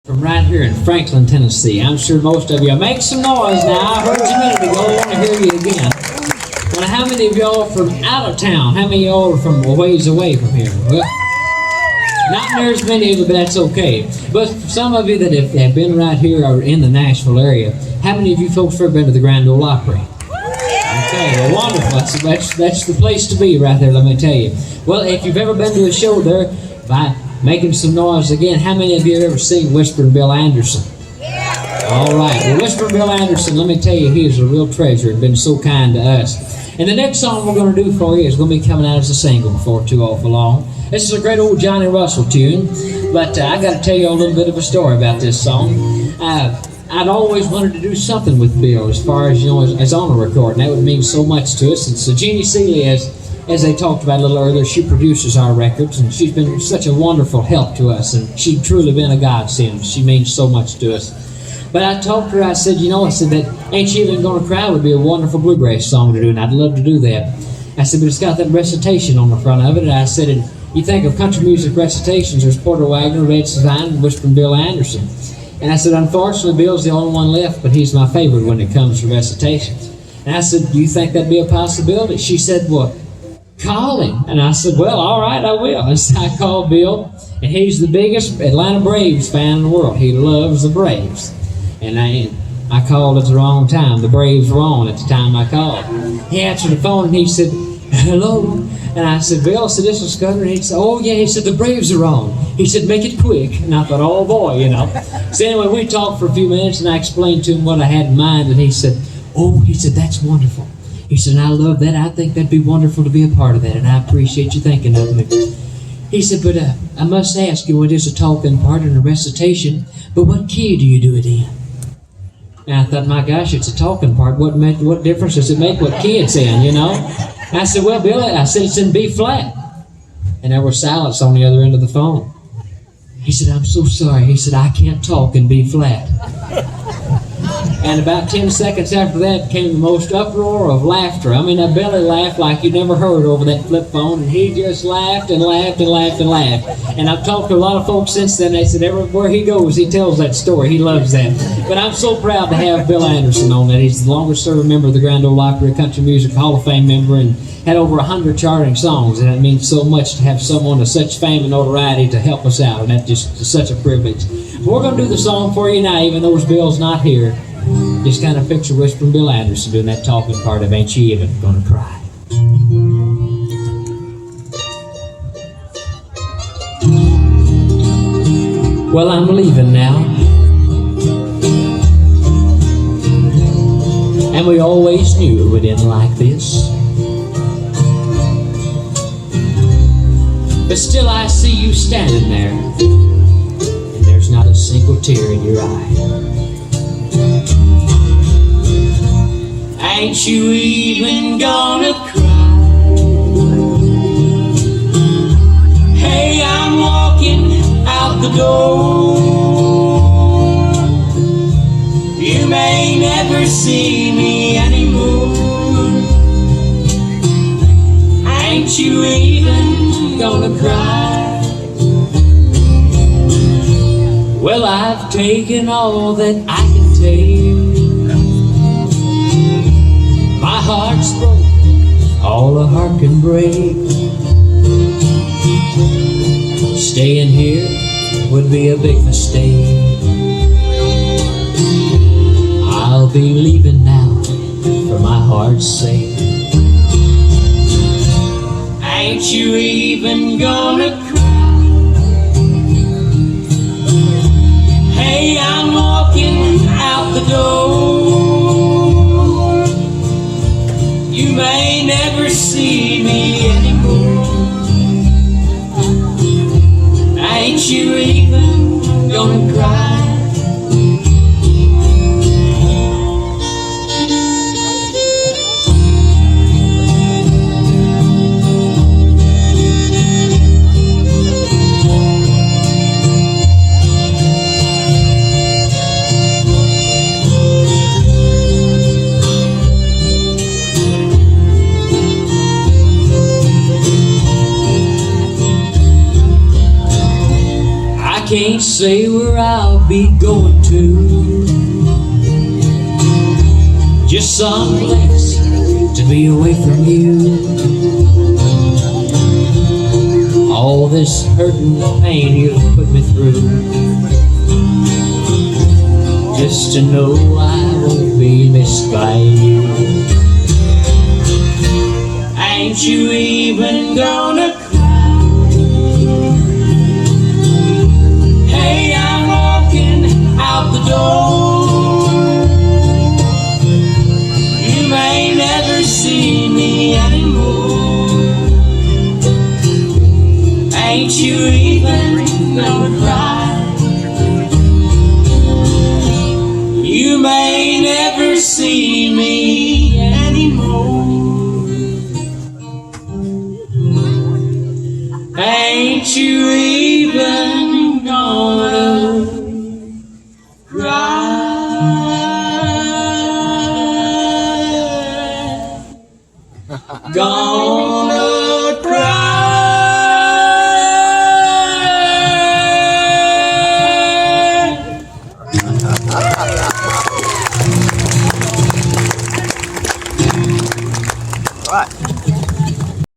From right here in Franklin, Tennessee. I'm sure most of you make some noise now. I heard you a minute ago. I want to hear you again. Well, how many of y'all are from out of town? How many of y'all are from a ways away from here? Well, not near as many of you, but that's okay. But for some of you that have been right here or in the Nashville area, how many of you folks have ever been to the Grand Ole Opry? Okay, well, wonderful. That's the place to be right there, let me tell you. Well, if you've ever been to a show there, by making some noise again, how many of you have ever seen Whispering Bill Anderson? Yeah. All right. Well, Whispering Bill Anderson, let me tell you, he is a real treasure and been so kind to us. And the next song we're going to do for you is going to be coming out as a single before too awful long. This is a great old Johnny Russell tune, but I got to tell you a little bit of a story about this song. I'd always wanted to do something with Bill as far as, as on a record, and that would mean so much to us. And so Jeannie Seeley, as they talked about a little earlier, she produces our records, and she's been such a wonderful help to us, and she's truly been a godsend. She means so much to us. But I talked to her, I said that Ain't She Even Gonna Cry would be a wonderful bluegrass song to do, and I'd love to do that. I said, but it's got that recitation on the front of it, and I said, and you think of country music recitations, there's Porter Wagoner, Red Savine, and Whispering Bill Anderson. And I said, unfortunately, Bill's the only one left, but he's my favorite when it comes to recitations. And I said, do you think that'd be a possibility? She said, well, call him. And I said, well, all right, I will. And so I called Bill, and he's the biggest Atlanta Braves fan in the world. He loves the Braves. And I called at the wrong time. The Braves were on at the time I called. He answered the phone, and he said, hello. And I said, Bill, this is Scudder. And he said, oh, yeah. He said, the Braves are on. He said, make it quick. And I thought, oh, boy, So anyway, we talked for a few minutes, and I explained to him what I had in mind, and he said, that's wonderful. He said, and I love that. I think that'd be wonderful to be a part of that, and I appreciate you thinking of me. He said, but I must ask you, when there's a talking part and a recitation, but what key do you do it in? And I thought, my gosh, it's a talking part. What difference does it make what key it's in, And I said, well, Bill, it's in B flat. And there was silence on the other end of the phone. He said, I'm so sorry. He said, I can't talk in B flat. And about 10 seconds after that came the most uproar of laughter. I mean, Billy laughed like you never heard over that flip phone, and he just laughed and laughed and laughed and laughed. And I've talked to a lot of folks since then. They said everywhere he goes, he tells that story. He loves that. But I'm so proud to have Bill Anderson on that. He's the longest serving member of the Grand Ole Opry, Country Music Hall of Fame member, and had over 100 charting songs. And it means so much to have someone of such fame and notoriety to help us out, and that's just such a privilege. But we're going to do the song for you now, even though Bill's not here. Just kind of picture Whispering Bill Anderson doing that talking part of Ain't She Even Gonna Cry. Well, I'm leaving now, and we always knew it would end like this. But still I see you standing there, and there's not a single tear in your eye. Ain't you even gonna cry? Hey, I'm walking out the door. You may never see me anymore. Ain't you even gonna cry? Well, I've taken all that I can take. My heart's broke, all a heart can break. Staying here would be a big mistake. I'll be leaving now for my heart's sake. Ain't you even gonna cry? Hey, I'm walking out the door. You may never see me anymore. Ain't you even gonna cry? say where I'll be going to. Just some place to be away from you. All this hurt and pain you've put me through, just to know I won't be missed by you. Ain't you even gonna cry? Hey, I'm walking out the door. You may never see me anymore. Ain't you even gonna cry? You may never see me anymore. Ain't you even gonna cry? Gonna